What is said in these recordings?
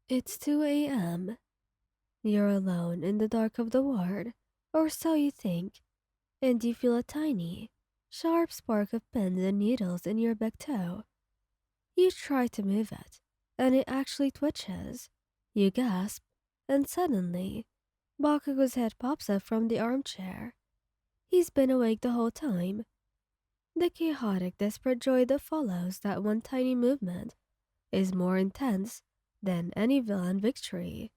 It's 2 a.m. You're alone in the dark of the ward, or so you think, and you feel a tiny, sharp spark of pins and needles in your big toe. You try to move it, and it actually twitches. You gasp, and suddenly, Bakugo's head pops up from the armchair. He's been awake the whole time. The chaotic, desperate joy that follows that one tiny movement is more intense than any villain victory.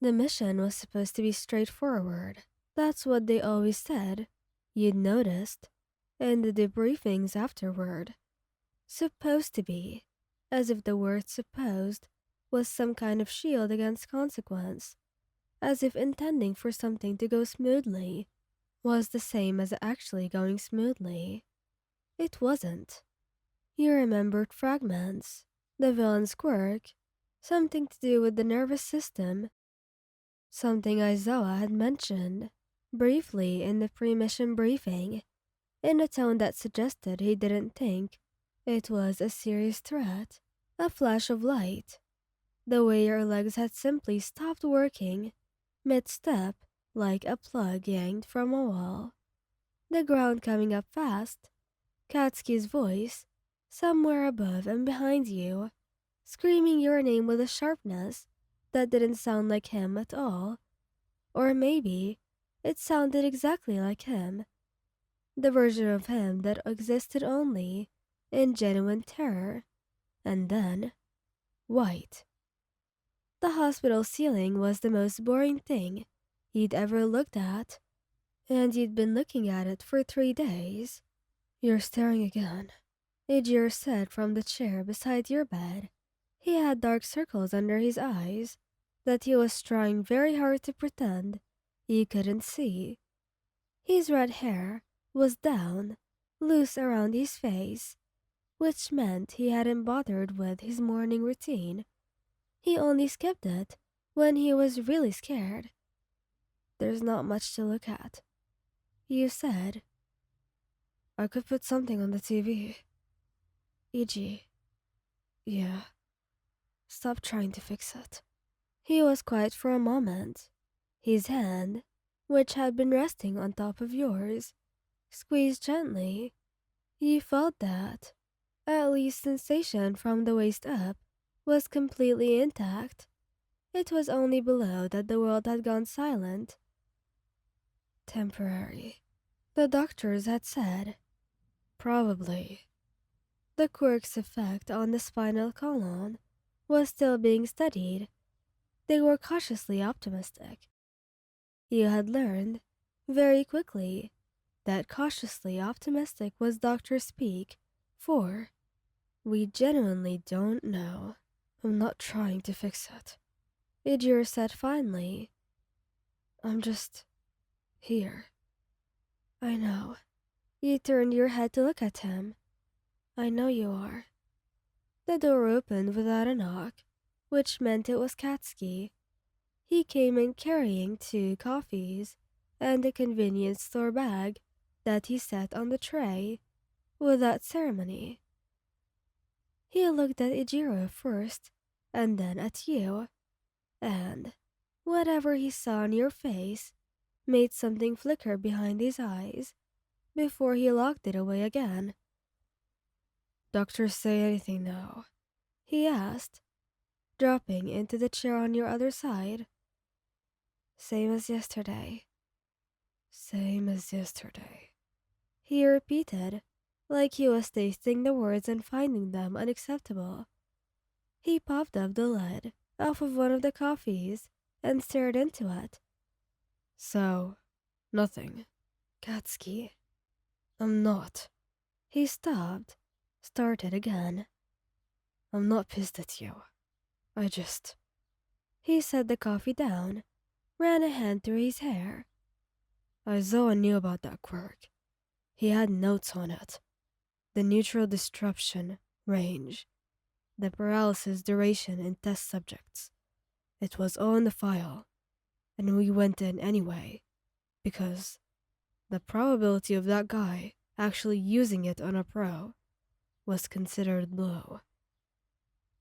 The mission was supposed to be straightforward. That's what they always said. You'd noticed. In the debriefings afterward. Supposed to be. As if the word supposed was some kind of shield against consequence. As if intending for something to go smoothly was the same as actually going smoothly. It wasn't. You remembered fragments. The villain's quirk. Something to do with the nervous system. Something Aizawa had mentioned, briefly in the pre-mission briefing, in a tone that suggested he didn't think it was a serious threat. A flash of light. The way your legs had simply stopped working, mid-step, like a plug yanked from a wall. The ground coming up fast. Katsuki's voice, somewhere above and behind you, screaming your name with a sharpness that didn't sound like him at all. Or maybe it sounded exactly like him. The version of him that existed only in genuine terror. And then, white. The hospital ceiling was the most boring thing you'd ever looked at, and you'd been looking at it for 3 days. You're staring again, Ijiro said from the chair beside your bed. He had dark circles under his eyes that he was trying very hard to pretend you couldn't see. His red hair was down, loose around his face, which meant he hadn't bothered with his morning routine. He only skipped it when he was really scared. There's not much to look at, you said. I could put something on the TV. E.g. Yeah. Stop trying to fix it. He was quiet for a moment. His hand, which had been resting on top of yours, squeezed gently. You felt that. At least sensation from the waist up was completely intact. It was only below that the world had gone silent. Temporary. The doctors had said. Probably. The quirk's effect on the spinal column was still being studied. They were cautiously optimistic. You had learned, very quickly, that cautiously optimistic was doctor speak, for we genuinely don't know. I'm not trying to fix it, Ijiro said finally. I'm just here. I know. You turned your head to look at him. I know you are. The door opened without a knock, which meant it was Katsuki. He came in carrying 2 coffees and a convenience store bag that he set on the tray without ceremony. He looked at Ijiro first and then at you, and whatever he saw on your face made something flicker behind his eyes before he locked it away again. Doctors say anything now? He asked, dropping into the chair on your other side. Same as yesterday. Same as yesterday. He repeated, like he was tasting the words and finding them unacceptable. He popped up the lid off of one of the coffees and stared into it. So, nothing. Katsuki. I'm not. He stopped, started again. I'm not pissed at you. I just... He set the coffee down, ran a hand through his hair. Aizawa knew about that quirk. He had notes on it. The neutral disruption range, the paralysis duration in test subjects. It was all in the file, and we went in anyway, because the probability of that guy actually using it on a pro was considered low.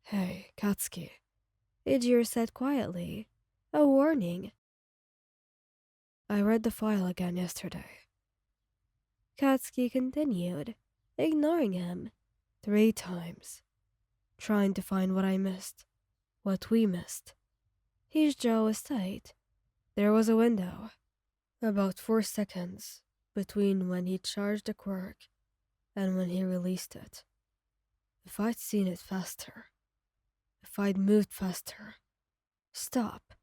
Hey, Katsuki, Ijiro said quietly. A warning. I read the file again yesterday. Katsuki continued, ignoring him. 3 times. Trying to find what I missed. What we missed. His jaw was tight. There was a window. About 4 seconds between when he charged the quirk and when he released it. If I'd seen it faster. If I'd moved faster. Stop.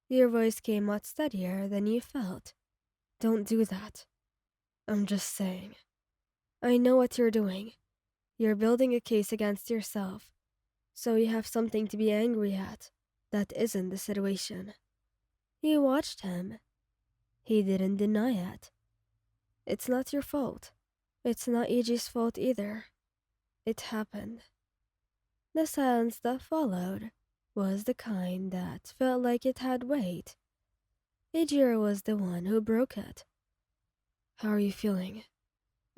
Your voice came out steadier than you felt. Don't do that. I'm just saying. I know what you're doing. You're building a case against yourself, so you have something to be angry at. That isn't the situation. You watched him. He didn't deny it. It's not your fault. It's not Iji's fault either. It happened. The silence that followed was the kind that felt like it had weight. Ijiro was the one who broke it. How are you feeling?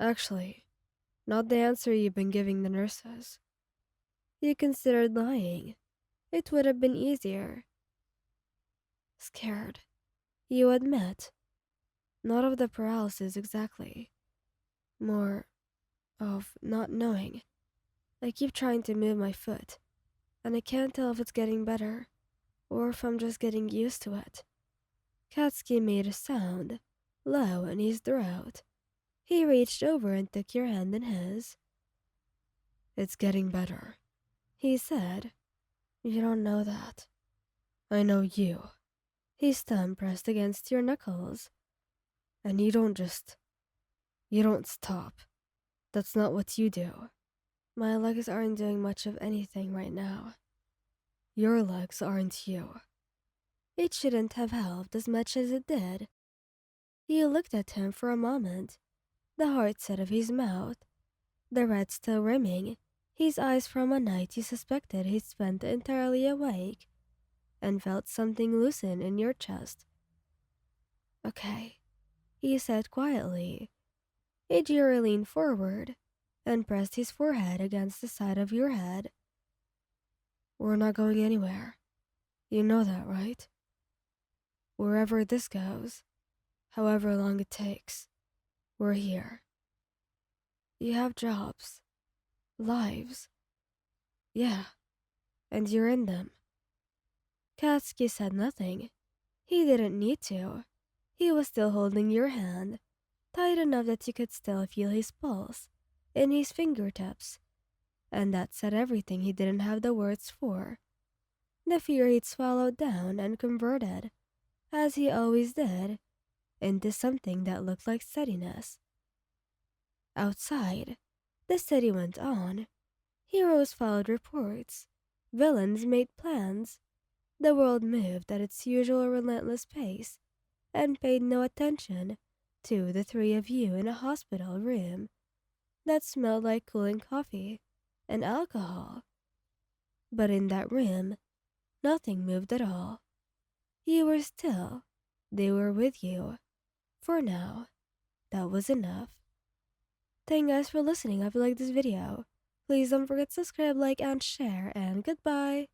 Actually, not the answer you've been giving the nurses. You considered lying. It would have been easier. Scared. You admit. Not of the paralysis exactly. More of not knowing. I keep trying to move my foot, and I can't tell if it's getting better, or if I'm just getting used to it. Katsuki made a sound, low in his throat. He reached over and took your hand in his. It's getting better, he said. You don't know that. I know you. His thumb pressed against your knuckles. And you don't stop. That's not what you do. My legs aren't doing much of anything right now. Your legs aren't you. It shouldn't have helped as much as it did. You looked at him for a moment, the hard set of his mouth, the red still rimming, his eyes from a night you suspected he'd spent entirely awake, and felt something loosen in your chest. Okay, he said quietly. Ijiro leaned forward and pressed his forehead against the side of your head. We're not going anywhere. You know that, right? Wherever this goes, however long it takes, we're here. You have jobs, lives. Yeah, and you're in them. Katsuki said nothing. He didn't need to. He was still holding your hand, tight enough that you could still feel his pulse in his fingertips, and that said everything he didn't have the words for. The fear he'd swallowed down and converted, as he always did, into something that looked like steadiness. Outside, the city went on. Heroes followed reports. Villains made plans. The world moved at its usual relentless pace and paid no attention to the 3 of you in a hospital room that smelled like cooling coffee and alcohol. But in that room, nothing moved at all. You were still. They were with you. For now, that was enough. Thank you guys for listening. If you liked this video, please don't forget to subscribe, like, and share, and goodbye.